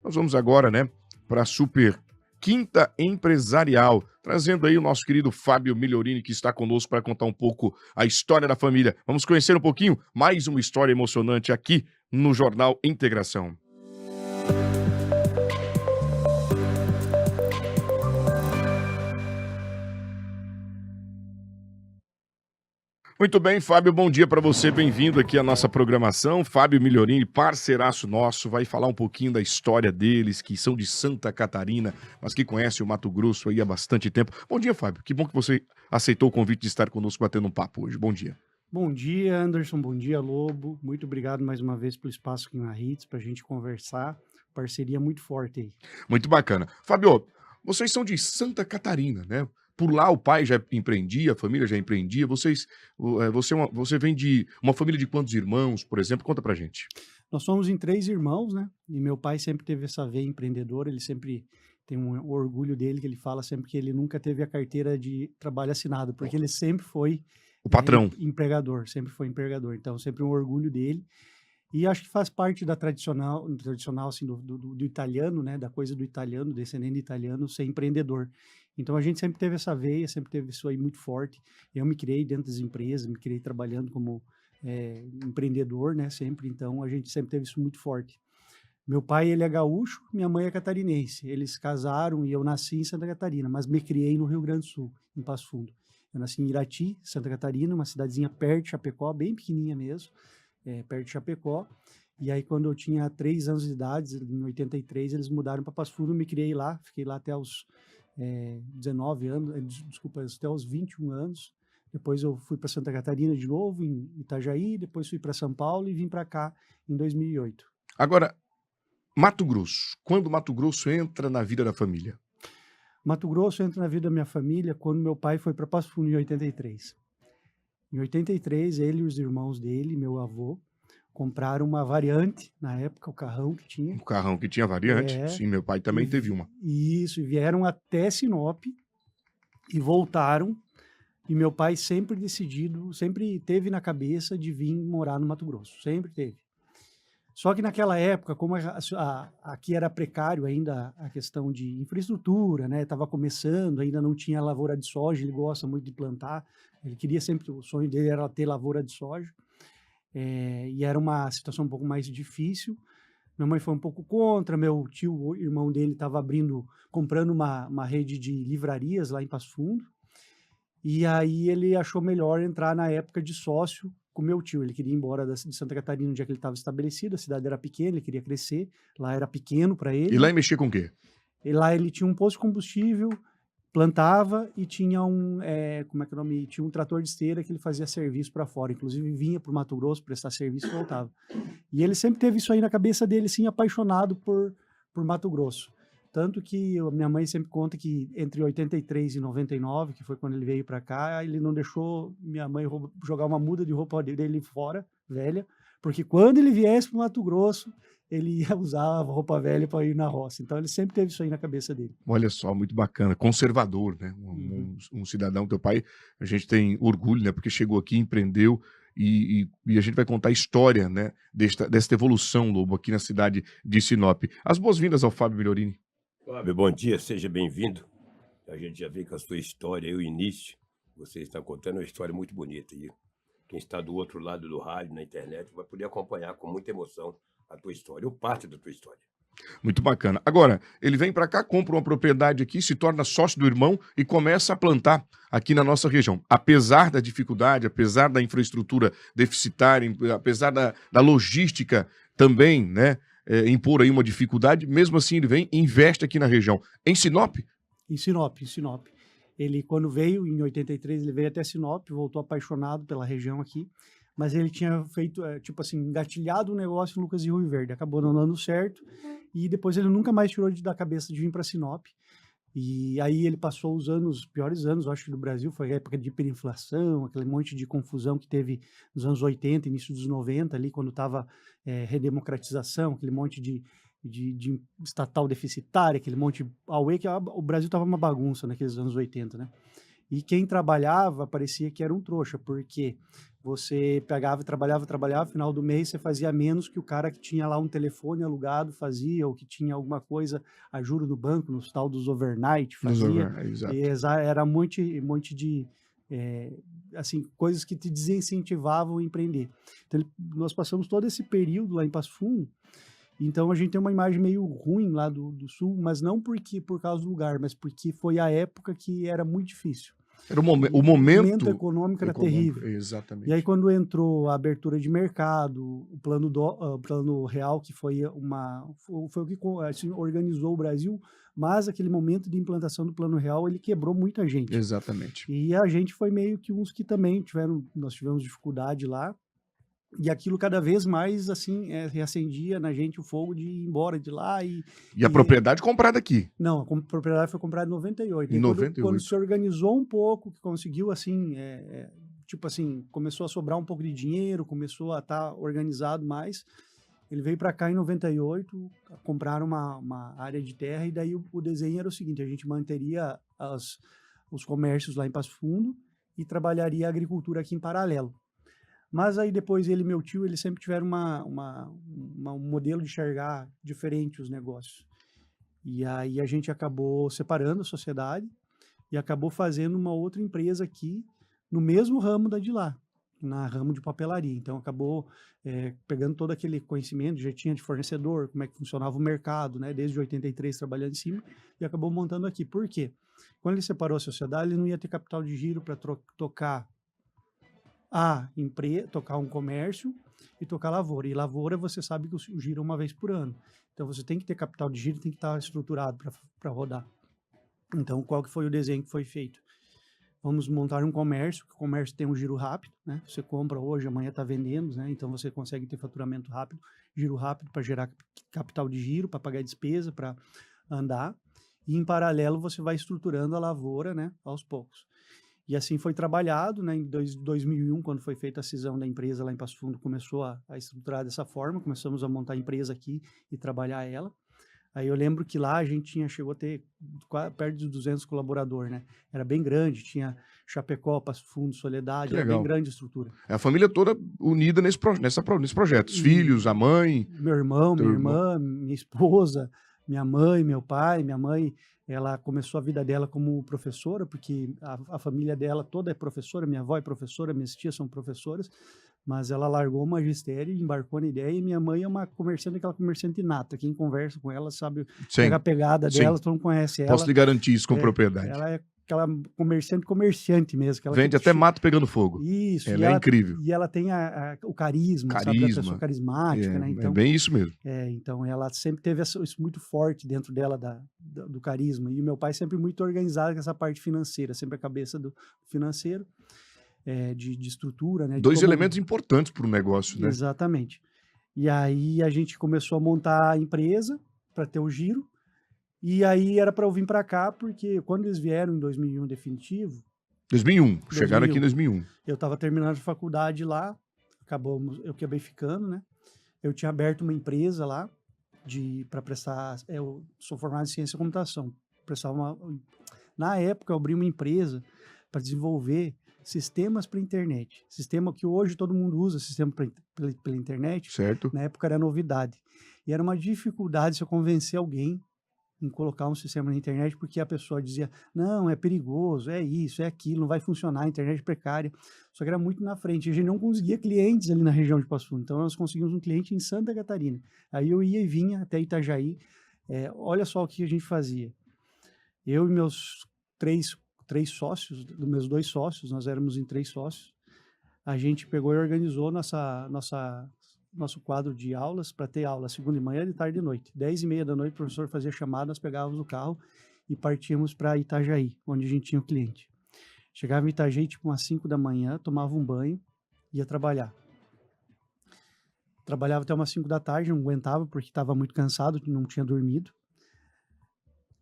Nós vamos agora, né, para a Super Quinta Empresarial, trazendo aí o nosso querido Fábio Migliorini, que está conosco para contar um pouco a história da família. Vamos conhecer um pouquinho mais uma história emocionante aqui no Jornal Integração. Muito bem, Fábio, bom dia para você, bem-vindo aqui à nossa programação. Fábio Migliorini, parceiraço nosso, vai falar um pouquinho da história deles, que são de Santa Catarina, mas que conhecem o Mato Grosso aí há bastante tempo. Bom dia, Fábio, que bom que você aceitou o convite de estar conosco batendo um papo hoje. Bom dia. Bom dia, Anderson. Bom dia, Lobo. Muito obrigado mais uma vez pelo espaço aqui na Hits para a gente conversar. Parceria muito forte aí. Muito bacana. Fábio, vocês são de Santa Catarina, né? Por lá o pai já empreendia, a família já empreendia. Você vem de uma família de quantos irmãos, por exemplo? Conta pra gente. Nós somos em 3 irmãos, né? E meu pai sempre teve essa veia empreendedora. Ele sempre tem um orgulho dele, que ele fala sempre que ele nunca teve a carteira de trabalho assinado, porque ele sempre foi O patrão. empregador, sempre foi empregador. Então, sempre um orgulho dele. E acho que faz parte da tradicional assim, do italiano, né? Da coisa do italiano, descendente italiano, ser empreendedor. Então a gente sempre teve essa veia, sempre teve isso aí muito forte. Eu me criei dentro das empresas, me criei trabalhando como empreendedor, né? Sempre. Então a gente sempre teve isso muito forte. Meu pai, ele é gaúcho, minha mãe é catarinense. Eles casaram e eu nasci em Santa Catarina, mas me criei no Rio Grande do Sul, em Passo Fundo. Eu nasci em Irati, Santa Catarina, uma cidadezinha perto de Chapecó, bem pequenininha mesmo, perto de Chapecó. E aí, quando eu tinha 3 anos de idade, em 83, eles mudaram para Passo Fundo, eu me criei lá, fiquei lá até os 19 anos, desculpa, até os 21 anos. Depois eu fui para Santa Catarina de novo, em Itajaí, depois fui para São Paulo e vim para cá em 2008. Agora, Mato Grosso. Quando Mato Grosso entra na vida da família? Mato Grosso entra na vida da minha família quando meu pai foi para Passo Fundo em 83. Em 83, ele e os irmãos dele, meu avô, compraram uma variante, na época, o carrão que tinha. Um carrão que tinha variante? É, Sim, meu pai e, também teve uma. isso, e vieram até Sinop e voltaram. E meu pai sempre decidido, sempre teve na cabeça de vir morar no Mato Grosso, sempre teve. Só que naquela época, como aqui era precário ainda a questão de infraestrutura, né? Estava começando, ainda não tinha lavoura de soja, ele gosta muito de plantar, ele queria sempre, o sonho dele era ter lavoura de soja, e era uma situação um pouco mais difícil. Minha mãe foi um pouco contra, meu tio, o irmão dele, estava comprando uma rede de livrarias lá em Passo Fundo, e aí ele achou melhor entrar na época de sócio com meu tio. Ele queria ir embora de Santa Catarina onde é que ele estava estabelecido, a cidade era pequena, ele queria crescer, lá era pequeno para E ele, lá né? em mexer com o quê? E lá ele tinha um posto de combustível, plantava e tinha como é que é o nome? Tinha um trator de esteira que ele fazia serviço para fora, inclusive vinha para o Mato Grosso prestar serviço e voltava. E ele sempre teve isso aí na cabeça dele, sim, apaixonado por Mato Grosso. Tanto que minha mãe sempre conta que entre 83 e 99, que foi quando ele veio para cá, ele não deixou minha mãe jogar uma muda de roupa dele fora, velha, porque quando ele viesse para o Mato Grosso, ele ia usar a roupa velha para ir na roça. Então ele sempre teve isso aí na cabeça dele. Olha só, muito bacana. Conservador, né? Uhum. Um cidadão, teu pai, a gente tem orgulho, né? Porque chegou aqui, empreendeu e a gente vai contar a história, né? Desta evolução, Lobo, aqui na cidade de Sinop. As boas-vindas ao Fábio Migliorini. Fábio, bom dia, seja bem-vindo. A gente já vê com a sua história, o início, você está contando uma história muito bonita. E quem está do outro lado do rádio, na internet, vai poder acompanhar com muita emoção a tua história, ou parte da tua história. Muito bacana. Agora, ele vem para cá, compra uma propriedade aqui, se torna sócio do irmão e começa a plantar aqui na nossa região. Apesar da dificuldade, apesar da infraestrutura deficitária, apesar da logística também, né? Impor aí uma dificuldade, mesmo assim ele vem e investe aqui na região. Em Sinop? Em Sinop, em Sinop. Ele, quando veio, em 83, ele veio até Sinop, voltou apaixonado pela região aqui, mas ele tinha feito, tipo assim, engatilhado um negócio em Lucas e Rio Verde, acabou não dando certo, e depois ele nunca mais tirou da cabeça de vir para Sinop. E aí ele passou os piores anos, acho que do Brasil, foi a época de hiperinflação, aquele monte de confusão que teve nos anos 80, início dos 90, ali, quando estava redemocratização, aquele monte de estatal deficitária, aquele monte de auê, que o Brasil estava uma bagunça naqueles anos 80, né? E quem trabalhava parecia que era um trouxa, porque você pegava e trabalhava, final do mês você fazia menos que o cara que tinha lá um telefone alugado fazia, ou que tinha alguma coisa a juro no banco, nos tal dos overnight fazia. Exato. Era um monte de assim, coisas que te desincentivavam a empreender. Então, nós passamos todo esse período lá em Passo Fundo. Então a gente tem uma imagem meio ruim lá do sul, mas não por causa do lugar, mas porque foi a época que era muito difícil. Era o O momento momento econômico era terrível. E aí, exatamente. quando entrou a abertura de mercado, o plano real, que foi o que assim, organizou o Brasil, mas aquele momento de implantação do plano real, ele quebrou muita gente. Exatamente. E a gente foi meio que uns que também nós tivemos dificuldade lá. E aquilo cada vez mais, assim, reacendia na gente o fogo de ir embora de lá. E a propriedade comprada aqui? Não, a propriedade foi comprada em 98. Em 98. Quando se organizou um pouco, que conseguiu, assim, tipo assim, começou a sobrar um pouco de dinheiro, começou a estar organizado mais, ele veio para cá em 98, compraram uma área de terra, e daí o desenho era o seguinte: a gente manteria os comércios lá em Passo Fundo e trabalharia a agricultura aqui em paralelo. Mas aí depois ele e meu tio, eles sempre tiveram um modelo de enxergar diferente os negócios. E aí a gente acabou separando a sociedade e acabou fazendo uma outra empresa aqui no mesmo ramo da de lá, na ramo de papelaria. Então acabou pegando todo aquele conhecimento, já tinha de fornecedor, como é que funcionava o mercado, né? Desde 83 trabalhando em cima, e acabou montando aqui. Por quê? Quando ele separou a sociedade, ele não ia ter capital de giro para tocar tocar um comércio e tocar lavoura. E lavoura, você sabe que o giro é uma vez por ano. Então, você tem que ter capital de giro, tem que estar estruturado para rodar. Então, qual que foi o desenho que foi feito? Vamos montar um comércio, que o comércio tem um giro rápido, né? Você compra hoje, amanhã está vendendo, né? Então, você consegue ter faturamento rápido, giro rápido para gerar capital de giro, para pagar despesa, para andar. E, em paralelo, você vai estruturando a lavoura, né? Aos poucos. E assim foi trabalhado, né? Em 2001, quando foi feita a cisão da empresa lá em Passo Fundo, começou a estruturar dessa forma, começamos a montar a empresa aqui e trabalhar ela. Aí eu lembro que lá a gente chegou a ter perto de 200 colaboradores, né? Era bem grande, tinha Chapecó, Passo Fundo, Soledade, era bem grande a estrutura. É a família toda unida nesse projeto, os filhos, a mãe... Meu irmão, minha irmã, minha esposa, minha mãe, meu pai. Minha mãe, ela começou a vida dela como professora, porque a família dela toda é professora, minha avó é professora, minhas tias são professoras, mas ela largou o magistério, embarcou na ideia, e minha mãe é uma comerciante, aquela comerciante nata. Quem conversa com ela sabe a pegada dela, todo mundo conhece ela. Posso lhe garantir isso com propriedade. Ela é aquela comerciante mesmo. Vende até mato pegando fogo. Isso. Ela é incrível. E ela tem o carisma, sabe? A pessoa carismática, né? Então, é bem isso mesmo. Então ela sempre teve isso muito forte dentro dela, do carisma. E o meu pai sempre muito organizado com essa parte financeira, sempre a cabeça do financeiro, de estrutura, né? Dois elementos importantes para o negócio, né? Exatamente. E aí a gente começou a montar a empresa para ter o giro. E aí era para eu vir para cá, porque quando eles vieram em 2001 definitivo... 2001, chegaram aqui em 2001. Eu estava terminando a faculdade lá, eu acabei ficando, né? Eu tinha aberto uma empresa lá para prestar... Eu sou formado em ciência e computação. Na época, eu abri uma empresa para desenvolver sistemas para internet. Sistema que hoje todo mundo usa, sistema pela internet. Certo. Na época era novidade. E era uma dificuldade se eu convencer alguém em colocar um sistema na internet, porque a pessoa dizia, não, é perigoso, é isso, é aquilo, não vai funcionar, a internet é precária. Só que era muito na frente. A gente não conseguia clientes ali na região de Passo Fundo. Então, nós conseguimos um cliente em Santa Catarina. Aí eu ia e vinha até Itajaí. Olha só o que a gente fazia. Eu e meus três sócios, meus 2 sócios, nós éramos em 3 sócios, a gente pegou e organizou nosso quadro de aulas para ter aula segunda de manhã, de tarde e de noite. 10h30 da noite, o professor fazia chamada, nós pegávamos o carro e partíamos para Itajaí, onde a gente tinha o cliente. Chegava em Itajaí, tipo umas 5 da manhã, tomava um banho, ia trabalhar. Trabalhava até umas 5 da tarde, não aguentava porque estava muito cansado, não tinha dormido.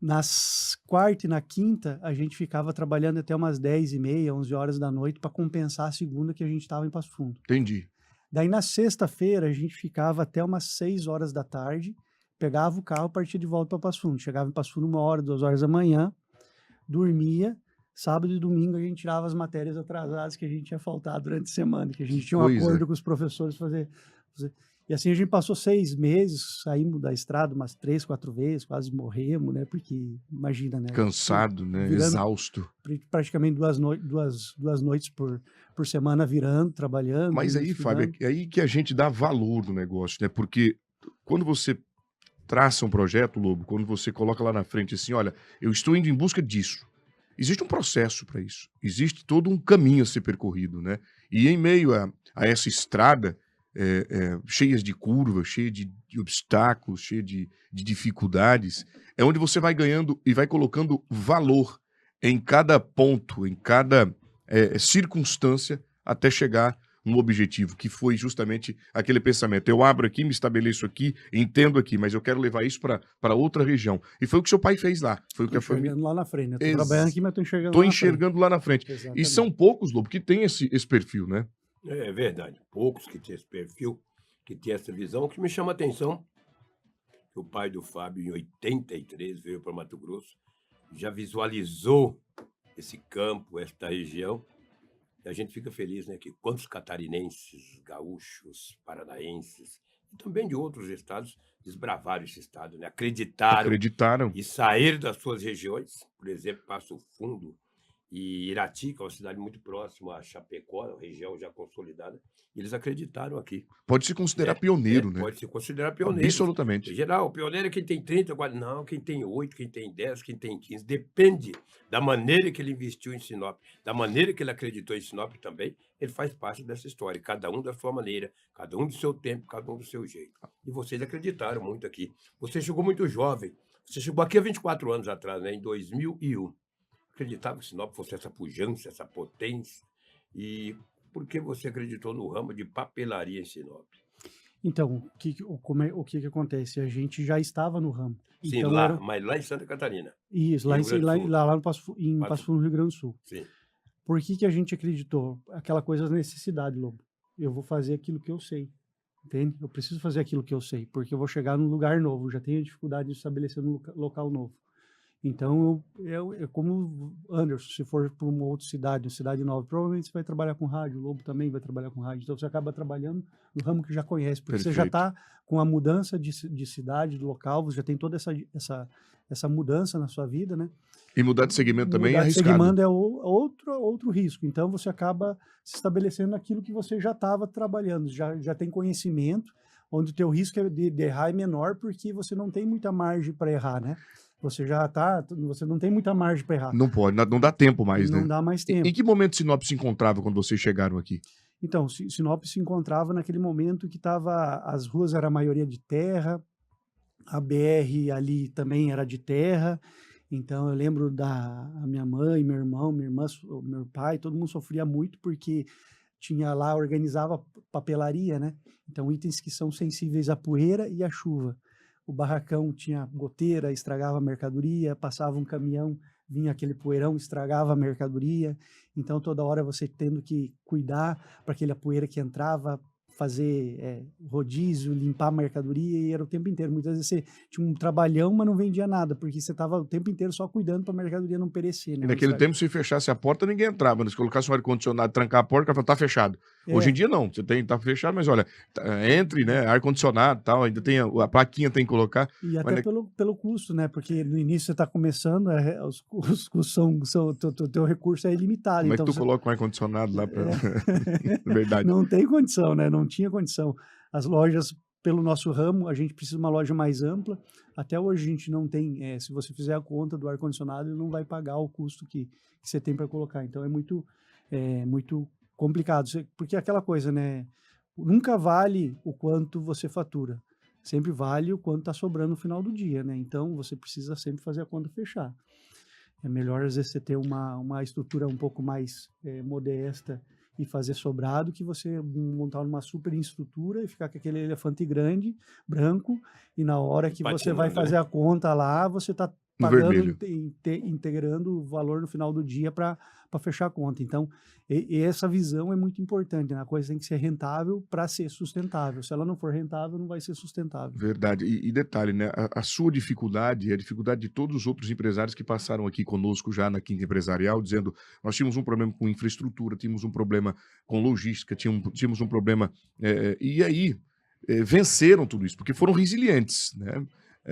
Nas quarta e na quinta, a gente ficava trabalhando até umas 10h30, 11 horas da noite para compensar a segunda que a gente estava em Passo Fundo. Entendi. Daí, na sexta-feira, a gente ficava até umas 6 horas da tarde, pegava o carro e partia de volta para Passo Fundo. Chegava em Passo Fundo 1 hora, 2 horas da manhã, dormia, sábado e domingo a gente tirava as matérias atrasadas que a gente tinha faltado durante a semana, que a gente tinha um Pois é. acordo com os professores fazer. E assim a gente passou 6 meses, saímos da estrada umas 3, 4 vezes, quase morremos, né? Porque imagina, né? Cansado, né? Virando Exausto. praticamente duas noites por semana virando, trabalhando, Mas aí, Fábio, estudando. é aí que a gente dá valor no negócio, né? Porque quando você traça um projeto, Lobo, quando você coloca lá na frente assim, olha, eu estou indo em busca disso. Existe um processo para isso. Existe todo um caminho a ser percorrido, né? E em meio a essa estrada cheias de curvas, cheia de obstáculos, cheia de dificuldades, é onde você vai ganhando e vai colocando valor em cada ponto, em cada circunstância, até chegar no objetivo, que foi justamente aquele pensamento. Eu abro aqui, me estabeleço aqui, entendo aqui, mas eu quero levar isso para outra região. E foi o que seu pai fez lá. Foi o que Tô a família. enxergando lá na frente, né? Tô trabalhando aqui, mas tô enxergando Estou lá na frente. enxergando lá na frente. E Exatamente. são poucos, Lobo, que têm esse perfil, né? É verdade. Poucos que têm esse perfil, que têm essa visão. O que me chama a atenção, que o pai do Fábio, em 83, veio para Mato Grosso, já visualizou esse campo, esta região. E a gente fica feliz, né? Que quantos catarinenses, gaúchos, paranaenses, e também de outros estados, desbravaram esse estado, né? Acreditaram. E saíram das suas regiões, por exemplo, Passo Fundo e Irati, que é uma cidade muito próxima a Chapecó, uma região já consolidada, e eles acreditaram aqui. Pode se considerar pioneiro, né? Pode se considerar pioneiro. Absolutamente. Em geral, o pioneiro é quem tem 30, agora não, quem tem 8, quem tem 10, quem tem 15. Depende da maneira que ele investiu em Sinop, da maneira que ele acreditou em Sinop também, ele faz parte dessa história. Cada um da sua maneira, cada um do seu tempo, cada um do seu jeito. E vocês acreditaram muito aqui. Você chegou muito jovem. Você chegou aqui há 24 anos atrás, né? Em 2001. Acreditava que Sinop fosse essa pujança, essa potência. E por que você acreditou no ramo de papelaria em Sinop? Então, o que acontece? A gente já estava no ramo. Sim, Então, lá, mas lá em Santa Catarina. Isso, Em lá, Rio Grande do Sul. lá no Passo Fundo, Rio Grande do Sul. Sim. Por que a gente acreditou? Aquela coisa da necessidade, Lobo. Eu vou fazer aquilo que eu sei, entende? Eu preciso fazer aquilo que eu sei, porque eu vou chegar num lugar novo, já tenho dificuldade de estabelecer um local novo. Então, é como Anderson, se for para uma outra cidade, uma cidade nova, provavelmente você vai trabalhar com rádio, o Lobo também vai trabalhar com rádio, então você acaba trabalhando no ramo que já conhece, porque você já Perfeito. está com a mudança de cidade, de local, você já tem toda essa mudança na sua vida, né? E mudar de segmento também é Mudar de arriscado. segmento é outro risco. Então, você acaba se estabelecendo naquilo que você já estava trabalhando, já tem conhecimento, onde o teu risco de errar é menor, porque você não tem muita margem para errar, né? Você não tem muita margem para errar. Não pode, não dá tempo mais, né? Não dá mais tempo. Em que momento Sinop se encontrava quando vocês chegaram aqui? Então, Sinop se encontrava naquele momento que as ruas eram a maioria de terra, a BR ali também era de terra. Então, eu lembro a minha mãe, meu irmão, minha irmã, meu pai, todo mundo sofria muito porque tinha lá, organizava papelaria, né? Então, itens que são sensíveis à poeira e à chuva. O barracão tinha goteira, estragava a mercadoria, passava um caminhão, vinha aquele poeirão, estragava a mercadoria. Então, toda hora você tendo que cuidar para aquela poeira que entrava, fazer rodízio, limpar a mercadoria, e era o tempo inteiro. Muitas vezes você tinha um trabalhão, mas não vendia nada, porque você estava o tempo inteiro só cuidando para a mercadoria não perecer. Né? E naquele tempo, se fechasse a porta, ninguém entrava. Se colocasse um ar-condicionado, trancar a porta, o cara falava, tá fechado. Hoje em dia, não. Tá fechado, mas olha, entre, né? Ar-condicionado e tal, ainda tem a plaquinha tem que colocar. E até pelo custo, né? Porque no início você está começando, os custos teu recurso é ilimitado. Como então é que tu coloca um ar-condicionado lá para. Verdade. Não tem condição, né? Não tinha condição. As lojas, pelo nosso ramo, a gente precisa de uma loja mais ampla. Até hoje a gente não tem. Se você fizer a conta do ar-condicionado, ele não vai pagar o custo que você tem para colocar. Então é muito complicado. Porque é aquela coisa, né? Nunca vale o quanto você fatura. Sempre vale o quanto está sobrando no final do dia, né? Então você precisa sempre fazer a conta fechar. É melhor, às vezes, você ter uma estrutura um pouco mais modesta e fazer sobrado, que você montar uma super estrutura e ficar com aquele elefante grande, branco, e na hora que você vai fazer a conta lá, você está pagando, vermelho. integrando o valor no final do dia para fechar a conta. Então, e essa visão é muito importante, né? A coisa tem que ser rentável para ser sustentável. Se ela não for rentável, não vai ser sustentável. Verdade. E detalhe, né? A sua dificuldade é a dificuldade de todos os outros empresários que passaram aqui conosco já na Quinta Empresarial, dizendo: nós tínhamos um problema com infraestrutura, tínhamos um problema com logística, tínhamos um problema. E aí venceram tudo isso, porque foram resilientes, né?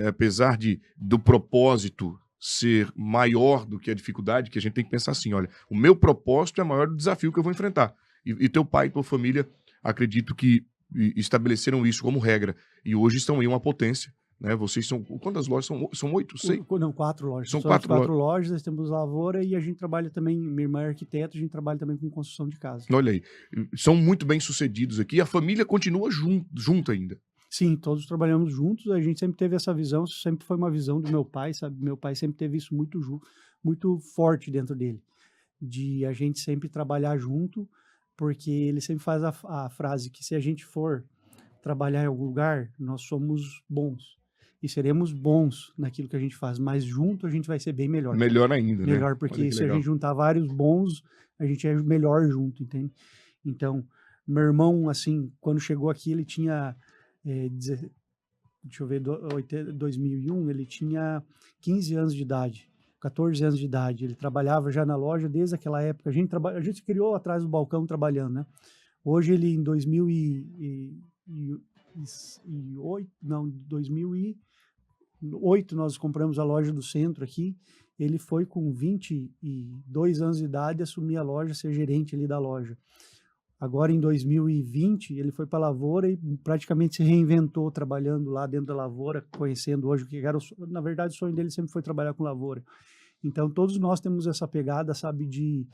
Apesar do propósito ser maior do que a dificuldade, que a gente tem que pensar assim: olha, o meu propósito é maior do desafio que eu vou enfrentar. E teu pai e tua família, acredito que estabeleceram isso como regra. E hoje estão aí uma potência, né? Vocês são. Quantas lojas são? São 8? Sei. Não, 4 lojas. São Somos 4 4 lojas, nós temos lavoura e a gente trabalha também, minha irmã é arquiteta, a gente trabalha também com construção de casa. Olha aí. São muito bem sucedidos aqui. A família continua junto ainda. Sim, todos trabalhamos juntos, a gente sempre teve essa visão, isso sempre foi uma visão do meu pai, sabe? Meu pai sempre teve isso muito forte dentro dele, de a gente sempre trabalhar junto, porque ele sempre faz a frase que se a gente for trabalhar em algum lugar, nós somos bons e seremos bons naquilo que a gente faz, mas junto a gente vai ser bem melhor. Melhor ainda, né? Melhor, porque se a gente juntar vários bons, a gente é melhor junto, entende? Então, meu irmão, assim, quando chegou aqui, ele tinha, deixa eu ver, 2001, ele tinha 15 anos de idade, 14 anos de idade. Ele trabalhava já na loja desde aquela época. A gente criou atrás do balcão trabalhando, né? Hoje ele, em 2008, nós compramos a loja do centro aqui. Ele foi com 22 anos de idade assumir a loja, ser gerente ali da loja. Agora, em 2020, ele foi para a lavoura e praticamente se reinventou trabalhando lá dentro da lavoura, conhecendo hoje o que era. Na verdade, o sonho dele sempre foi trabalhar com lavoura. Então, todos nós temos essa pegada, sabe, de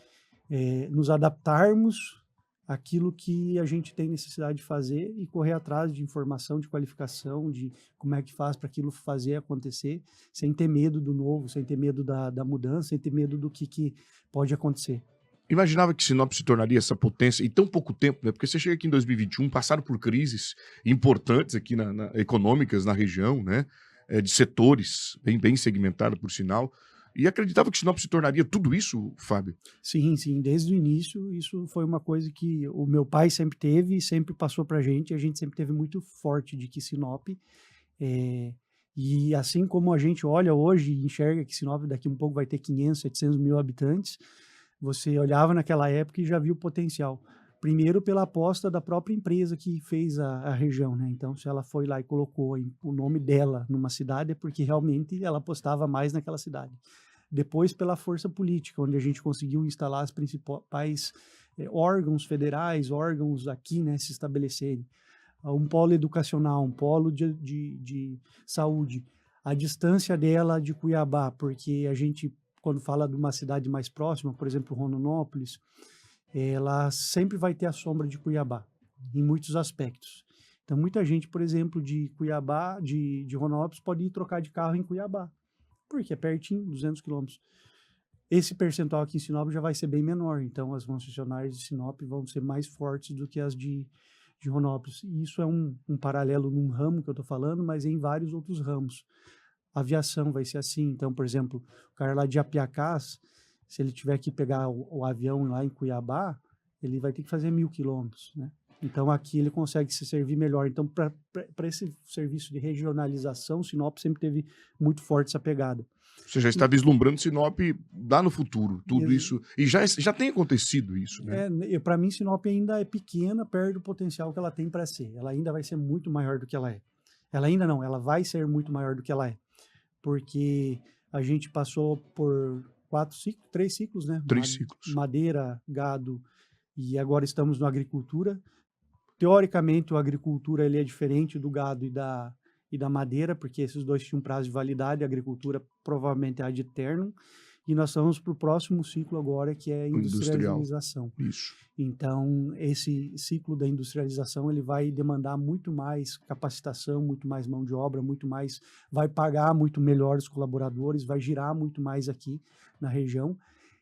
nos adaptarmos àquilo que a gente tem necessidade de fazer e correr atrás de informação, de qualificação, de como é que faz para aquilo fazer acontecer, sem ter medo do novo, sem ter medo da mudança, sem ter medo do que pode acontecer. Imaginava que Sinop se tornaria essa potência em tão pouco tempo, né? Porque você chega aqui em 2021, passaram por crises importantes aqui econômicas na região, né? De setores, bem segmentado, por sinal. E acreditava que Sinop se tornaria tudo isso, Fábio? Sim, desde o início, isso foi uma coisa que o meu pai sempre teve e sempre passou para a gente sempre teve muito forte de que Sinop, e assim como a gente olha hoje e enxerga que Sinop daqui um pouco vai ter 500, 700 mil habitantes, você olhava naquela época e já viu o potencial. Primeiro pela aposta da própria empresa que fez a região, né? Então, se ela foi lá e colocou o nome dela numa cidade, é porque realmente ela apostava mais naquela cidade. Depois pela força política, onde a gente conseguiu instalar as principais órgãos federais, órgãos aqui, né, se estabelecerem. Um polo educacional, um polo de saúde. A distância dela de Cuiabá, porque a gente, quando fala de uma cidade mais próxima, por exemplo, Rondonópolis, ela sempre vai ter a sombra de Cuiabá, em muitos aspectos. Então, muita gente, por exemplo, de Cuiabá, de Rondonópolis, pode ir trocar de carro em Cuiabá, porque é pertinho, 200 quilômetros. Esse percentual aqui em Sinop já vai ser bem menor, então as concessionárias de Sinop vão ser mais fortes do que as de Rondonópolis. E isso é um paralelo num ramo que eu estou falando, mas em vários outros ramos. A aviação vai ser assim, então, por exemplo, o cara lá de Apiacás, se ele tiver que pegar o avião lá em Cuiabá, ele vai ter que fazer 1.000 quilômetros, né? Então, aqui ele consegue se servir melhor. Então, para esse serviço de regionalização, Sinop sempre teve muito forte essa pegada. Você já está vislumbrando Sinop lá no futuro, tudo isso. E já tem acontecido isso, né? Para mim, Sinop ainda é pequena, perto do potencial que ela tem para ser. Ela ainda vai ser muito maior do que ela é. Ela ainda não, ela vai ser muito maior do que ela é. Porque a gente passou por 3 ciclos, né? 3 ciclos. Madeira, gado, e agora estamos na agricultura. Teoricamente, a agricultura ele é diferente do gado e da madeira, porque esses dois tinham prazo de validade, a agricultura provavelmente é ad eternum, e nós estamos para o próximo ciclo agora, que é a industrialização. Isso. Então, esse ciclo da industrialização, ele vai demandar muito mais capacitação, muito mais mão de obra, vai pagar muito melhor os colaboradores, vai girar muito mais aqui na região,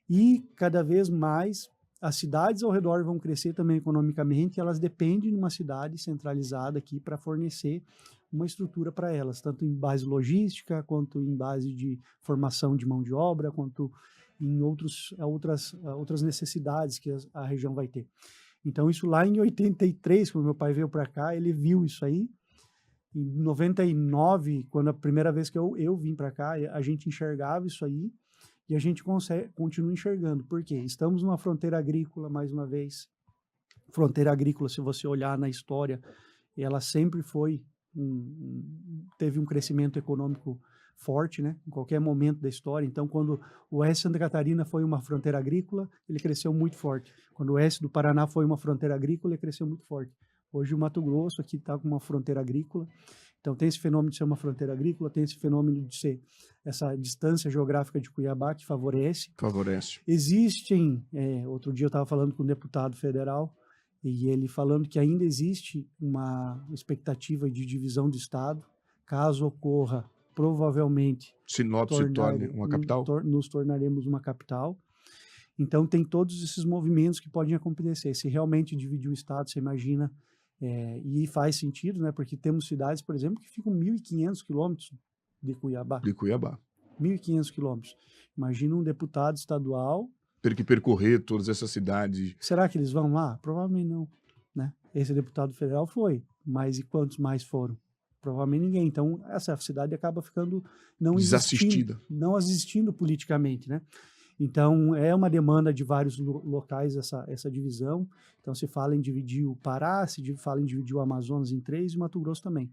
e cada vez mais as cidades ao redor vão crescer também economicamente, e elas dependem de uma cidade centralizada aqui para fornecer uma estrutura para elas, tanto em base logística, quanto em base de formação de mão de obra, quanto em outras necessidades que a região vai ter. Então, isso lá em 83, quando meu pai veio para cá, ele viu isso aí. Em 99, quando a primeira vez que eu vim para cá, a gente enxergava isso aí e a gente continua enxergando. Por quê? Estamos numa fronteira agrícola, mais uma vez. Fronteira agrícola, se você olhar na história, ela sempre teve um crescimento econômico forte, né? Em qualquer momento da história. Então, quando o oeste de Santa Catarina foi uma fronteira agrícola, ele cresceu muito forte. Quando o oeste do Paraná foi uma fronteira agrícola, ele cresceu muito forte. Hoje o Mato Grosso aqui está com uma fronteira agrícola. Então, tem esse fenômeno de ser uma fronteira agrícola, tem esse fenômeno de ser essa distância geográfica de Cuiabá que favorece. Favorece. Existem, outro dia eu estava falando com um deputado federal, e ele falando que ainda existe uma expectativa de divisão do Estado, caso ocorra, provavelmente Sinop se torne uma capital? Nos tornaremos uma capital. Então, tem todos esses movimentos que podem acontecer. Se realmente dividir o Estado, você imagina, e faz sentido, né? Porque temos cidades, por exemplo, que ficam 1.500 quilômetros de Cuiabá. De Cuiabá. 1.500 quilômetros. Imagina um deputado estadual ter que percorrer todas essas cidades. Será que eles vão lá? Provavelmente não, né? Esse deputado federal foi, mas e quantos mais foram? Provavelmente ninguém. Então, essa cidade acaba ficando desassistida, não existindo politicamente, né? Então, é uma demanda de vários locais essa divisão. Então, se fala em dividir o Pará, se fala em dividir o Amazonas em 3 e o Mato Grosso também.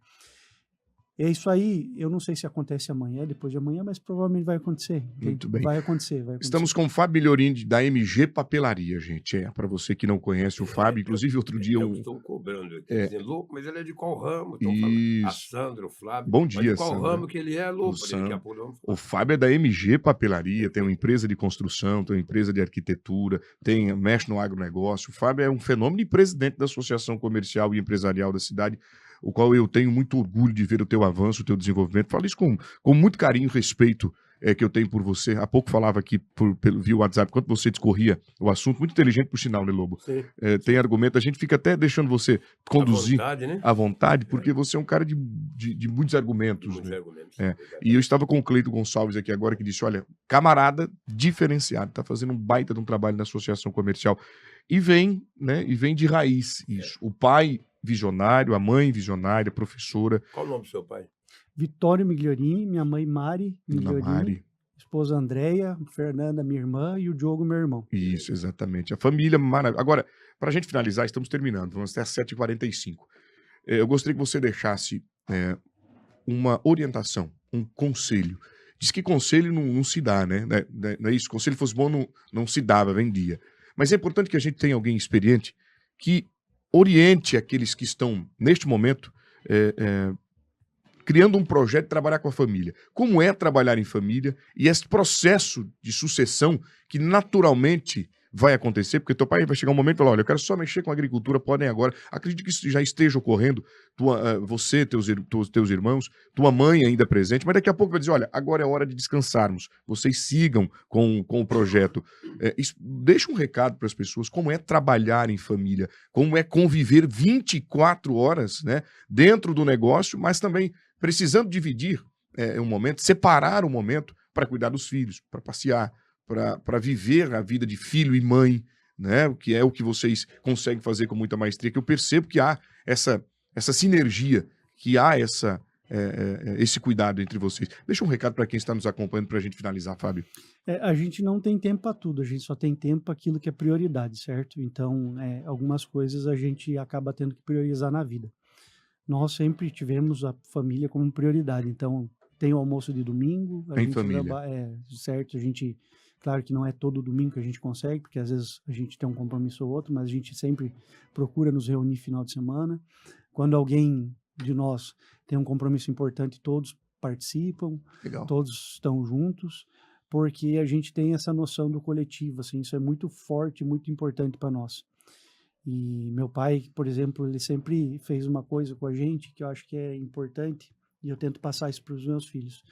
É isso aí, eu não sei se acontece amanhã, depois de amanhã, mas provavelmente vai acontecer. Muito bem. Vai acontecer. Estamos com o Fábio Milhorini, da MG Papelaria, gente. Para você que não conhece o Fábio, inclusive outro dia... Estão cobrando aqui, dizendo, louco, mas ele é de qual ramo? Isso. A Sandra, o Flávio. Bom dia, de qual Sandra. ramo que ele é, louco? O Fábio é da MG Papelaria, tem uma empresa de construção, tem uma empresa de arquitetura, mexe no agronegócio. O Fábio é um fenômeno e presidente da Associação Comercial e Empresarial da cidade, o qual eu tenho muito orgulho de ver o teu avanço, o teu desenvolvimento. Falo isso com muito carinho e respeito que eu tenho por você. Há pouco falava aqui via WhatsApp, quando você discorria o assunto, muito inteligente por sinal, né, Lobo? Tem argumento, a gente fica até deixando você conduzir à vontade, porque você é um cara de muitos argumentos. Muitos né? argumentos. E eu estava com o Cleito Gonçalves aqui agora, que disse, olha, camarada diferenciado, está fazendo um baita de um trabalho na associação comercial. E vem de raiz isso. O pai visionário, a mãe visionária, professora. Qual o nome do seu pai? Vitório Migliorini, minha mãe Mari Migliorini, esposa Andréia, Fernanda, minha irmã, e o Diogo, meu irmão. Isso, exatamente. A família maravilhosa. Agora, para a gente finalizar, estamos terminando, vamos até às 7h45. Eu gostaria que você deixasse uma orientação, um conselho. Diz que conselho não se dá, né? Não é isso? Conselho fosse bom, não se dava, vendia. Mas é importante que a gente tenha alguém experiente que oriente aqueles que estão, neste momento, criando um projeto de trabalhar com a família. Como é trabalhar em família e esse processo de sucessão que naturalmente vai acontecer, porque teu pai vai chegar um momento e falar, olha, eu quero só mexer com a agricultura, podem agora. Acredito que isso já esteja ocorrendo, você, teus irmãos, tua mãe ainda presente, mas daqui a pouco vai dizer, olha, agora é hora de descansarmos, vocês sigam com o projeto. Deixa um recado para as pessoas, como é trabalhar em família, como é conviver 24 horas, né, dentro do negócio, mas também precisando dividir um momento, separar um momento para cuidar dos filhos, para passear, para viver a vida de filho e mãe, né? O que é o que vocês conseguem fazer com muita maestria, que eu percebo que há essa sinergia, que há esse cuidado entre vocês. Deixa um recado para quem está nos acompanhando para a gente finalizar, Fábio. A gente não tem tempo para tudo, a gente só tem tempo para aquilo que é prioridade, certo? Então, algumas coisas a gente acaba tendo que priorizar na vida. Nós sempre tivemos a família como prioridade, então tem o almoço de domingo, a gente família. Certo, a gente... Claro que não é todo domingo que a gente consegue, porque às vezes a gente tem um compromisso ou outro, mas a gente sempre procura nos reunir final de semana. Quando alguém de nós tem um compromisso importante, todos participam, Legal. Todos estão juntos, porque a gente tem essa noção do coletivo, assim, isso é muito forte, muito importante para nós. E meu pai, por exemplo, ele sempre fez uma coisa com a gente que eu acho que é importante, e eu tento passar isso para os meus filhos,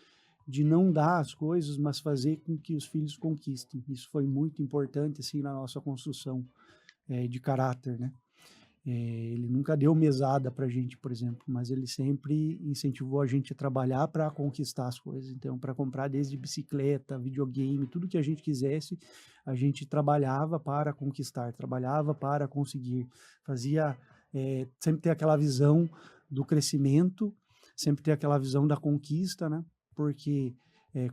de não dar as coisas, mas fazer com que os filhos conquistem. Isso foi muito importante, assim, na nossa construção de caráter, né? Ele nunca deu mesada para a gente, por exemplo, mas ele sempre incentivou a gente a trabalhar para conquistar as coisas. Então, para comprar desde bicicleta, videogame, tudo que a gente quisesse, a gente trabalhava para conquistar, trabalhava para conseguir. Fazia, sempre ter aquela visão do crescimento, sempre ter aquela visão da conquista, né? Porque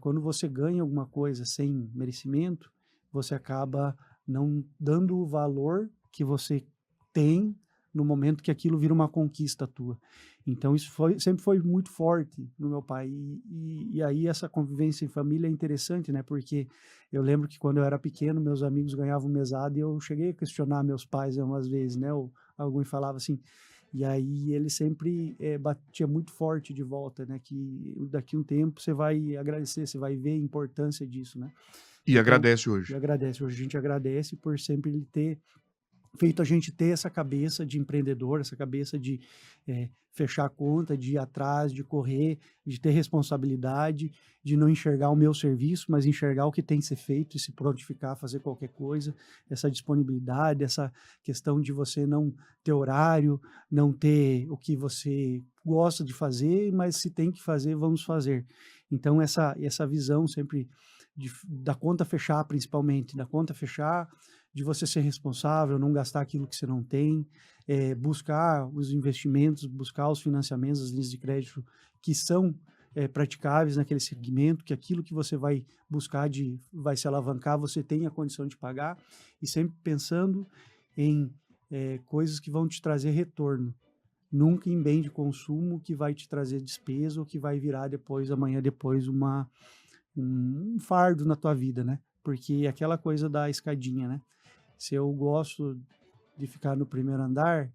quando você ganha alguma coisa sem merecimento, você acaba não dando o valor que você tem no momento que aquilo vira uma conquista tua. Então isso sempre foi muito forte no meu pai. E aí essa convivência em família é interessante, né? Porque eu lembro que quando eu era pequeno, meus amigos ganhavam mesada e eu cheguei a questionar meus pais algumas vezes, né? Ou alguém falava assim. E aí ele sempre batia muito forte de volta, né? Que daqui a um tempo você vai agradecer, você vai ver a importância disso, né? E Então, agradece hoje. e agradece. Hoje a gente agradece por sempre ele ter feito a gente ter essa cabeça de empreendedor, essa cabeça de fechar a conta, de ir atrás, de correr, de ter responsabilidade, de não enxergar o meu serviço, mas enxergar o que tem que ser feito e se prontificar a fazer qualquer coisa, essa disponibilidade, essa questão de você não ter horário, não ter o que você gosta de fazer, mas se tem que fazer, vamos fazer. Então, essa visão sempre da conta fechar, principalmente, da conta fechar, de você ser responsável, não gastar aquilo que você não tem, buscar os investimentos, buscar os financiamentos, as linhas de crédito que são praticáveis naquele segmento, que aquilo que você vai buscar vai se alavancar, você tem a condição de pagar, e sempre pensando em coisas que vão te trazer retorno. Nunca em bem de consumo que vai te trazer despesa ou que vai virar amanhã depois um fardo na tua vida, né? Porque aquela coisa da escadinha, né? Se eu gosto de ficar no primeiro andar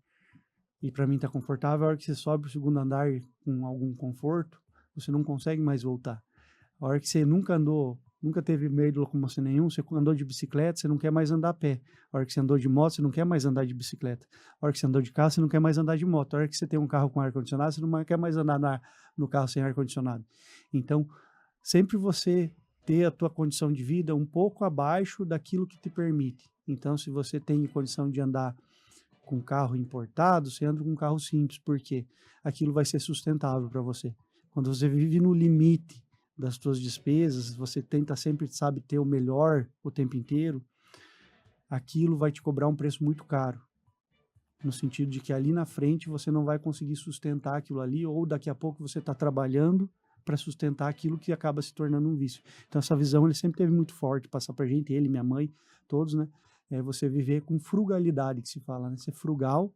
e para mim tá confortável, a hora que você sobe o segundo andar com algum conforto, você não consegue mais voltar. A hora que você nunca teve meio de locomoção nenhum, você andou de bicicleta, você não quer mais andar a pé. A hora que você andou de moto, você não quer mais andar de bicicleta. A hora que você andou de carro, você não quer mais andar de moto. A hora que você tem um carro com ar-condicionado, você não quer mais andar no carro sem ar-condicionado. Então, sempre você ter a tua condição de vida um pouco abaixo daquilo que te permite. Então, se você tem condição de andar com carro importado, você anda com um carro simples, porque aquilo vai ser sustentável para você. Quando você vive no limite das suas despesas, você tenta sempre, sabe, ter o melhor o tempo inteiro, aquilo vai te cobrar um preço muito caro. No sentido de que ali na frente você não vai conseguir sustentar aquilo ali, ou daqui a pouco você está trabalhando para sustentar aquilo que acaba se tornando um vício. Então essa visão ele sempre teve muito forte, passar para a gente, ele, minha mãe, todos, né? Você viver com frugalidade, que se fala, né? Ser frugal,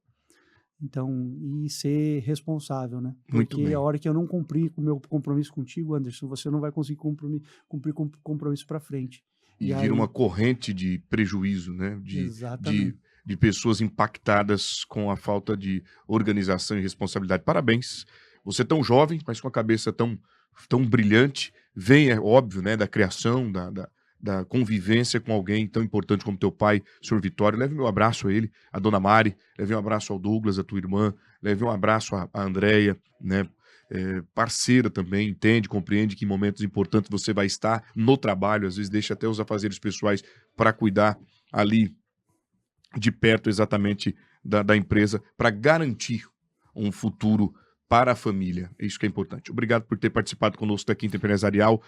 então, e ser responsável, né? Muito Porque bem. a hora que eu não cumprir com o meu compromisso contigo, Anderson, você não vai conseguir cumprir com o compromisso para frente. E vira uma corrente de prejuízo, né? Exatamente. De pessoas impactadas com a falta de organização e responsabilidade. Parabéns. Você é tão jovem, mas com a cabeça tão brilhante. Vem, é óbvio, né? Da criação, da convivência com alguém tão importante como teu pai, senhor Vitório. Leve meu abraço a ele, a dona Mari. Leve um abraço ao Douglas, a tua irmã. Leve um abraço a Andréia, né? Parceira também, entende, compreende que em momentos importantes você vai estar no trabalho, às vezes deixa até os afazeres pessoais para cuidar ali de perto exatamente da empresa, para garantir um futuro para a família. É isso que é importante. Obrigado por ter participado conosco da Quinta Empresarial.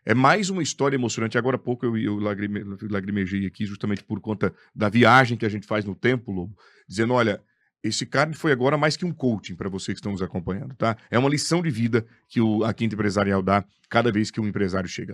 É mais uma história emocionante. Agora há pouco eu lagrimejei aqui justamente por conta da viagem que a gente faz no tempo, Lobo, dizendo, olha, esse cara foi agora mais que um coaching para vocês que estão nos acompanhando, tá? É uma lição de vida que a Quinta Empresarial dá cada vez que um empresário chega.